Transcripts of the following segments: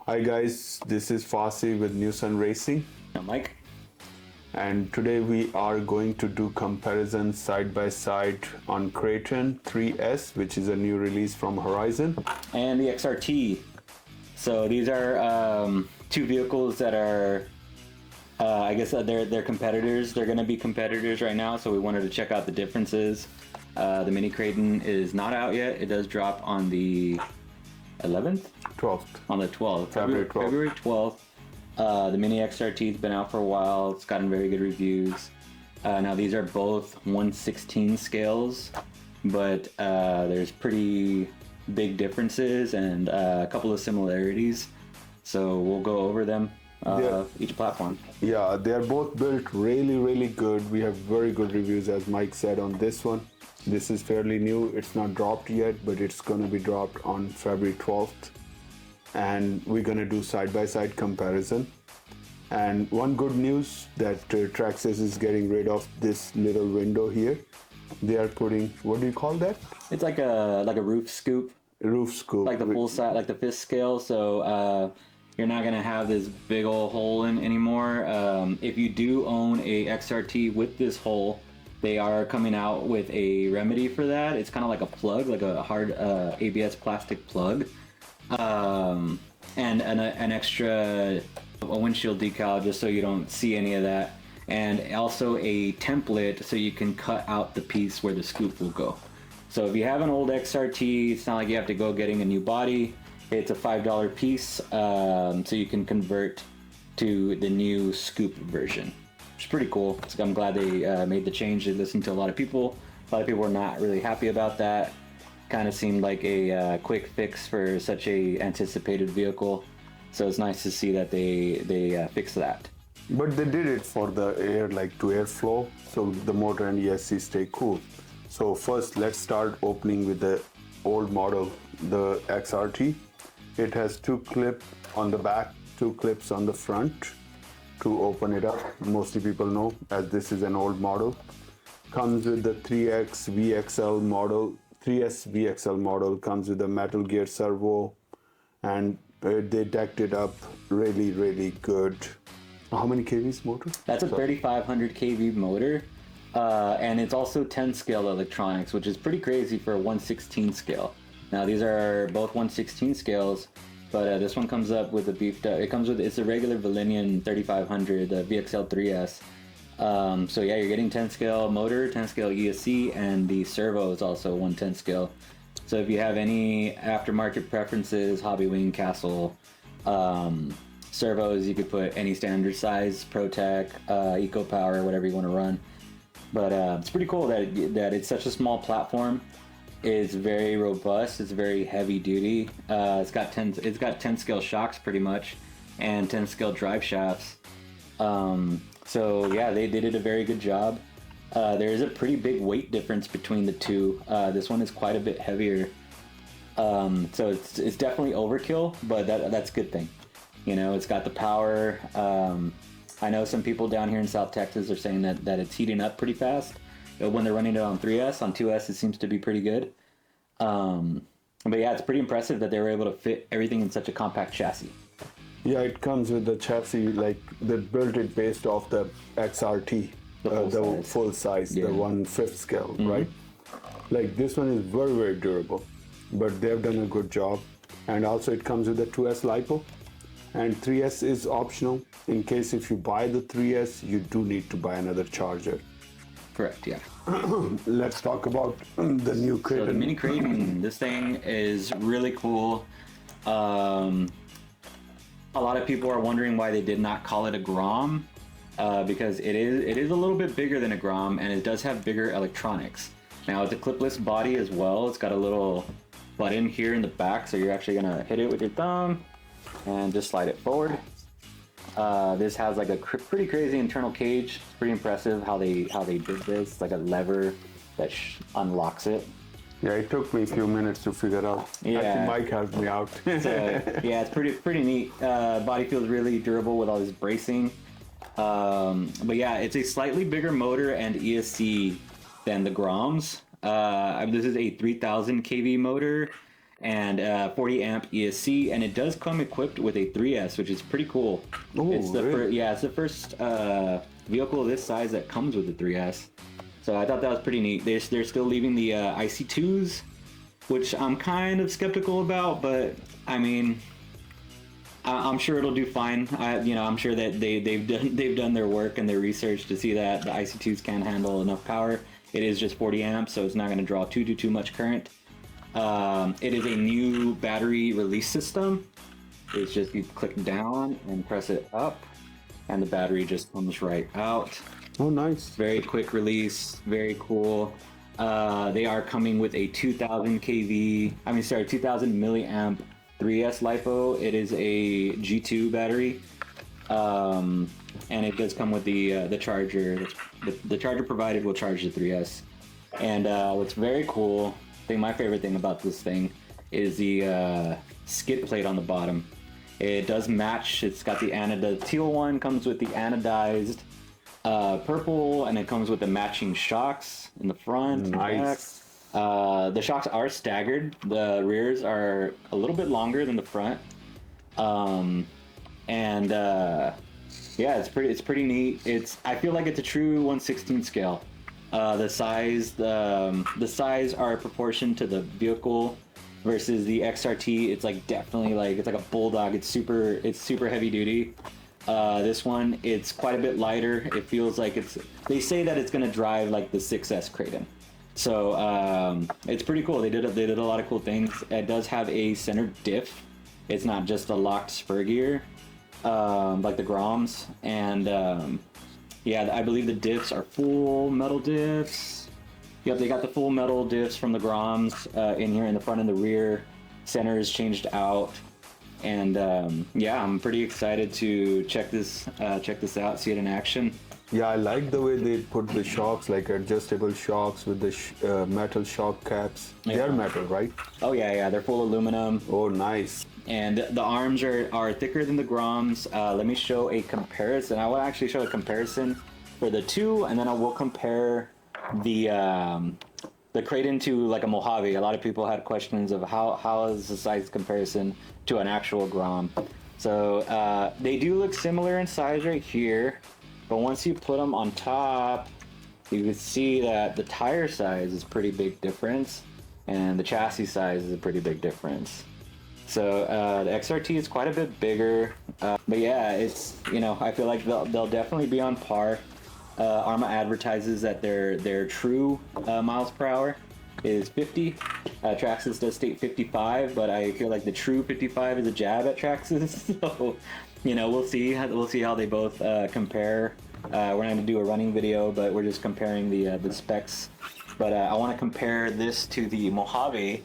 Hi guys, this is Fasi with New Sun Racing, I'm Mike. and today we are going to do comparisons side by side on Kraton 3S, which is a new release from Horizon. And the XRT. So these are two vehicles that are, I guess they're competitors. They're going to be competitors right now, so we wanted to check out the differences. The Mini Kraton is not out yet. It does drop on the 11th? 12th. On the 12th. February 12th. February 12th. The Mini XRT has been out for a while. It's gotten very good reviews. Now these are both 1/16 scales, but there's pretty big differences and a couple of similarities. So we'll go over them, each platform. Yeah, they are both built really good. We have very good reviews, as Mike said, on this one. This is fairly new. It's not dropped yet, but it's going to be dropped on February 12th. And we're going to do side-by-side comparison. And one good news that Traxxas is getting rid of this little window here. They are putting, what do you call that? It's like a roof scoop, Roof scoop. like the full size, like the fifth scale. So you're not gonna have this big old hole in anymore. If you do own a XRT with this hole, they are coming out with a remedy for that. It's kind of like a plug, like a hard ABS plastic plug, and an extra windshield decal just so you don't see any of that, and also a template so you can cut out the piece where the scoop will go. So if you have an old XRT, it's not like you have to go getting a new body. It's a $5 piece, so you can convert to the new scoop version. It's pretty cool. So I'm glad they made the change. They listened to a lot of people. A lot of people were not really happy about that. Kind of seemed like a quick fix for such a anticipated vehicle. So it's nice to see that they fixed that. But they did it for the air, like to airflow, so the motor and ESC stay cool. So first, let's start opening with the old model, the XRT. It has two clips on the back, two clips on the front to open it up. Mostly people know, as this is an old model. Comes with the 3X VXL model. 3S VXL model comes with a metal gear servo, and they decked it up really good. How many kVs motor? That's a 3500 kV motor, and it's also 10 scale electronics, which is pretty crazy for a 1/16 scale. Now these are both 1/16 scales, but this one comes up with a beefed up. It's a regular Valenian 3500 VXL 3S. So yeah, you're getting 10 scale motor, 10 scale ESC, and the servo is also 110 scale. So if you have any aftermarket preferences, Hobbywing, Castle, servos, you could put any standard size, ProTech, EcoPower, whatever you want to run. But it's pretty cool that it's such a small platform. It's very robust. It's very heavy duty. It's got 10 scale shocks pretty much, and 10 scale drive shafts. So yeah, they did a very good job. There is a pretty big weight difference between the two. This one is quite a bit heavier. So it's definitely overkill, but that's a good thing. You know, it's got the power. I know some people down here in South Texas are saying that it's heating up pretty fast. When they're running it on 3S, on 2S it seems to be pretty good. But yeah, it's pretty impressive that they were able to fit everything in such a compact chassis. Yeah, it comes with the chassis, like they built it based off the XRT, the full size, Yeah. the 1/5 scale, right? Like this one is very durable, but they've done a good job. And also it comes with the 2S LiPo, and 3S is optional. In case if you buy the 3S, you do need to buy another charger. Correct, yeah. Let's talk about the new Kraton. So the Mini Kraton, this thing is really cool. A lot of people are wondering why they did not call it a Grom, because it is a little bit bigger than a Grom, and it does have bigger electronics. Now it's a clipless body as well. It's got a little button here in the back, so you're actually gonna hit it with your thumb and just slide it forward. This has like a pretty crazy internal cage. It's pretty impressive how they did this. It's like a lever that unlocks it. Yeah, it took me a few minutes to figure out. Yeah. Actually, Mike helped me out. So, yeah, it's pretty neat. Body feels really durable with all this bracing. But yeah, it's a slightly bigger motor and ESC than the Groms. This is a 3000 kV motor, and 40 amp ESC, and it does come equipped with a 3S, which is pretty cool. Oh, It's the really? it's the first vehicle of this size that comes with the 3S. So I thought that was pretty neat. They're still leaving the IC2s, which I'm kind of skeptical about, but I mean, I'm sure it'll do fine. I'm sure that they've done their work and their research to see that the IC2s can handle enough power. It is just 40 amps, so it's not going to draw too much current. It is a new battery release system. It's just you click down and press it up, and the battery just comes right out. Oh, nice. Very quick release, very cool. They are coming with a 2000 milliamp 3S LiPo. It is a G2 battery, and it does come with the charger. The charger provided will charge the 3S. And what's very cool, I think my favorite thing about this thing is the skid plate on the bottom. It does match. It's got the teal one comes with the anodized purple, and it comes with the matching shocks in the front. Nice. The shocks are staggered. The rears are a little bit longer than the front, and yeah, it's pretty neat. I feel like it's a true 1/16 scale. The size are proportioned to the vehicle versus the XRT. It's like definitely it's like a bulldog. It's super heavy duty. This one, it's quite a bit lighter. It feels like they say that it's gonna drive like the 6S Kraton. So it's pretty cool. They did a lot of cool things. It does have a center diff. It's not just a locked spur gear like the Groms. And yeah, I believe the diffs are full metal diffs. Yep, they got the full metal diffs from the Groms in here in the front and the rear. Center is changed out. And yeah, I'm pretty excited to check this out, see it in action. Yeah, I like the way they put the shocks, like adjustable shocks with the metal shock caps. Yeah. They're metal, right? Oh yeah, they're full aluminum. Oh, nice. And the arms are thicker than the Groms. Let me show a comparison. I will actually show a comparison for the two, and then I will compare the Kraton to like a Mojave. A lot of people had questions of how is the size comparison to an actual Grom. So they do look similar in size right here, but once you put them on top, you can see that the tire size is pretty big difference, and the chassis size is a pretty big difference. So the XRT is quite a bit bigger, but yeah, it's I feel like they'll definitely be on par. Arrma advertises that their true miles per hour is 50. Traxxas does state 55, but I feel like the true 55 is a jab at Traxxas. So we'll see how they both compare. We're not gonna do a running video, but we're just comparing the specs. But I want to compare this to the Mojave,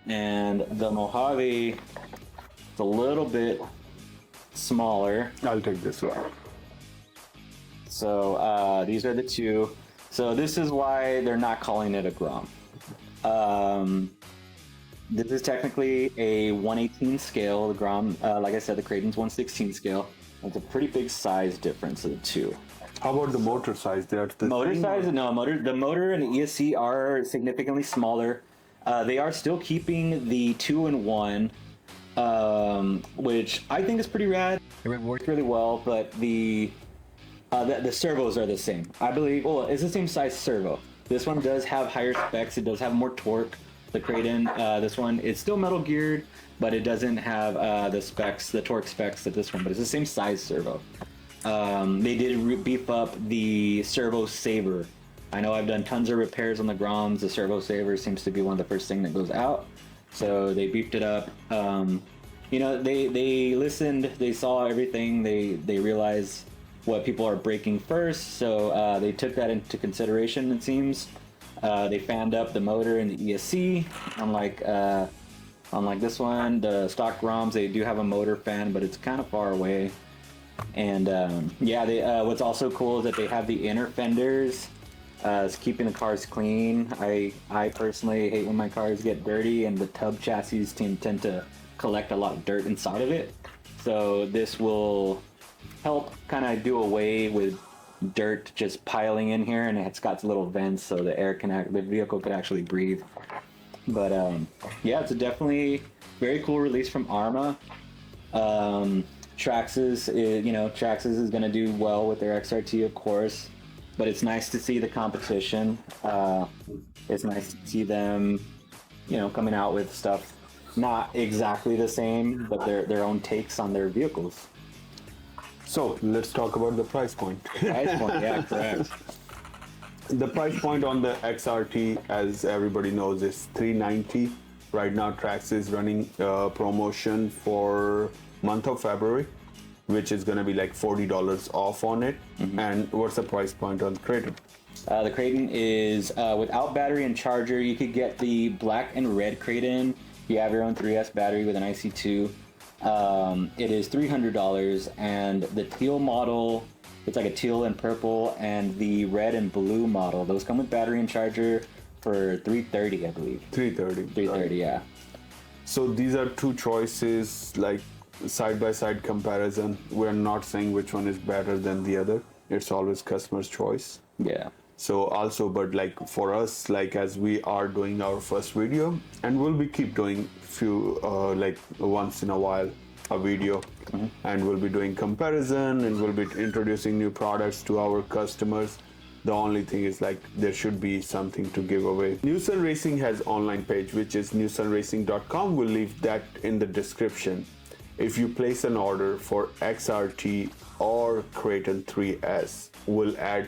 and the Mojave is a little bit smaller. I'll take this one. So these are the two. So this is why they're not calling it a Grom. This is technically a 1/18 scale. The Grom, like I said, the Kraton's 1/16 scale. It's a pretty big size difference of the two. How about the motor size? They're the Motor same, size? or- No, the motor and the ESC are significantly smaller. They are still keeping the 2-in-1, which I think is pretty rad. It works really well, but the servos are the same. I believe. Well, it's the same size servo. This one does have higher specs. It does have more torque. The Kraton, this one, it's still metal geared, but it doesn't have the torque specs that this one. But it's the same size servo. They did beef up the servo saver. I know I've done tons of repairs on the Groms. The servo saver seems to be one of the first things that goes out. So they beefed it up. They listened. They saw everything. They realized what people are breaking first, so they took that into consideration. It seems they fanned up the motor and the ESC. Unlike this one, the stock Groms, they do have a motor fan, but it's kind of far away. And what's also cool is that they have the inner fenders. It's keeping the cars clean. I personally hate when my cars get dirty, and the tub chassis tend to collect a lot of dirt inside of it. So this will help kind of do away with dirt just piling in here, and it's got little vents so the vehicle could actually breathe. But yeah, it's a definitely very cool release from Arrma. Traxxas is going to do well with their XRT, of course, but it's nice to see the competition. It's nice to see them, coming out with stuff not exactly the same, but their own takes on their vehicles. So let's talk about the price point. Price point, yeah, correct. The price point on the XRT, as everybody knows, is $390. Right now, Traxxas is running a promotion for month of February, which is going to be like $40 off on it. Mm-hmm. And what's the price point on the Kraton? The Kraton is without battery and charger. You could get the black and red Kraton. You have your own 3S battery with an IC2. It is $300, and the teal model, it's like a teal and purple, and the red and blue model, those come with battery and charger for $330, I believe. $330, right. Yeah. So these are two choices, like side-by-side comparison. We're not saying which one is better than the other. It's always customer's choice. Yeah. So also, but like for us, like as we are doing our first video, and we'll be keep doing few like once in a while a video, mm-hmm. and we'll be doing comparison, and we'll be introducing new products to our customers. The only thing is like there should be something to give away. Newson Racing has online page, which is newsonracing.com. We'll leave that in the description. If you place an order for XRT or Kraton 3S, we'll add.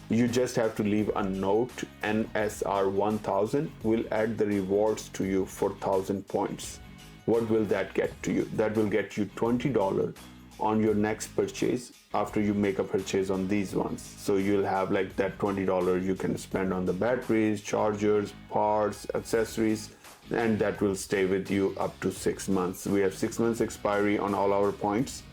You just have to leave a note, NSR 1000. We'll add the rewards to you for 1000 points. What will that get to you? That will get you $20 on your next purchase after you make a purchase on these ones. So you'll have like that $20 you can spend on the batteries, chargers, parts, accessories, and that will stay with you up to 6 months. We have 6 months expiry on all our points.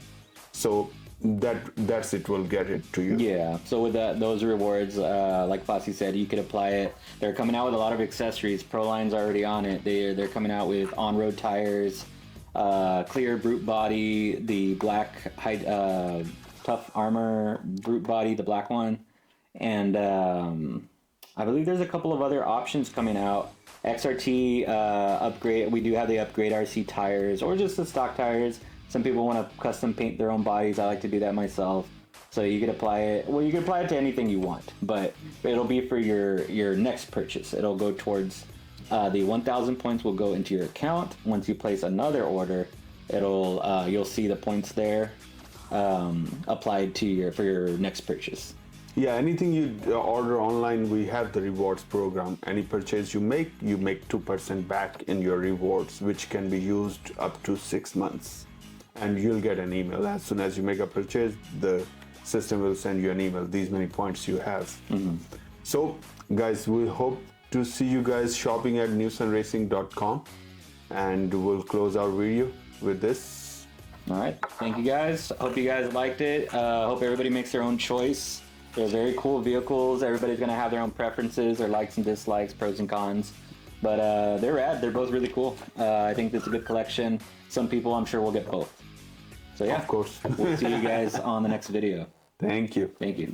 So that's it will get it to you. Yeah, so with those rewards, like Fossey said, you could apply it. They're coming out with a lot of accessories. Proline's already on it. They're coming out with on-road tires, clear brute body, the black tough armor brute body, the black one, and I believe there's a couple of other options coming out. XRT upgrade, we do have the upgrade RC tires, or just the stock tires. Some people want to custom paint their own bodies. I like to do that myself. So you could apply it. Well, you can apply it to anything you want, but it'll be for your next purchase. It'll go towards the 1,000 points will go into your account. Once you place another order, you'll see the points there applied to for your next purchase. Yeah, anything you order online, we have the rewards program. Any purchase you make 2% back in your rewards, which can be used up to 6 months. And you'll get an email as soon as you make a purchase. The system will send you an email. These many points you have. Mm-hmm. So, guys, we hope to see you guys shopping at newsonracing.com, and we'll close our video with this. All right, thank you guys. Hope you guys liked it. Hope everybody makes their own choice. They're very cool vehicles. Everybody's gonna have their own preferences, their likes and dislikes, pros and cons. But they're rad. They're both really cool. I think it's a good collection. Some people, I'm sure, will get both. So yeah, of course. We'll see you guys on the next video. Thank you. Thank you.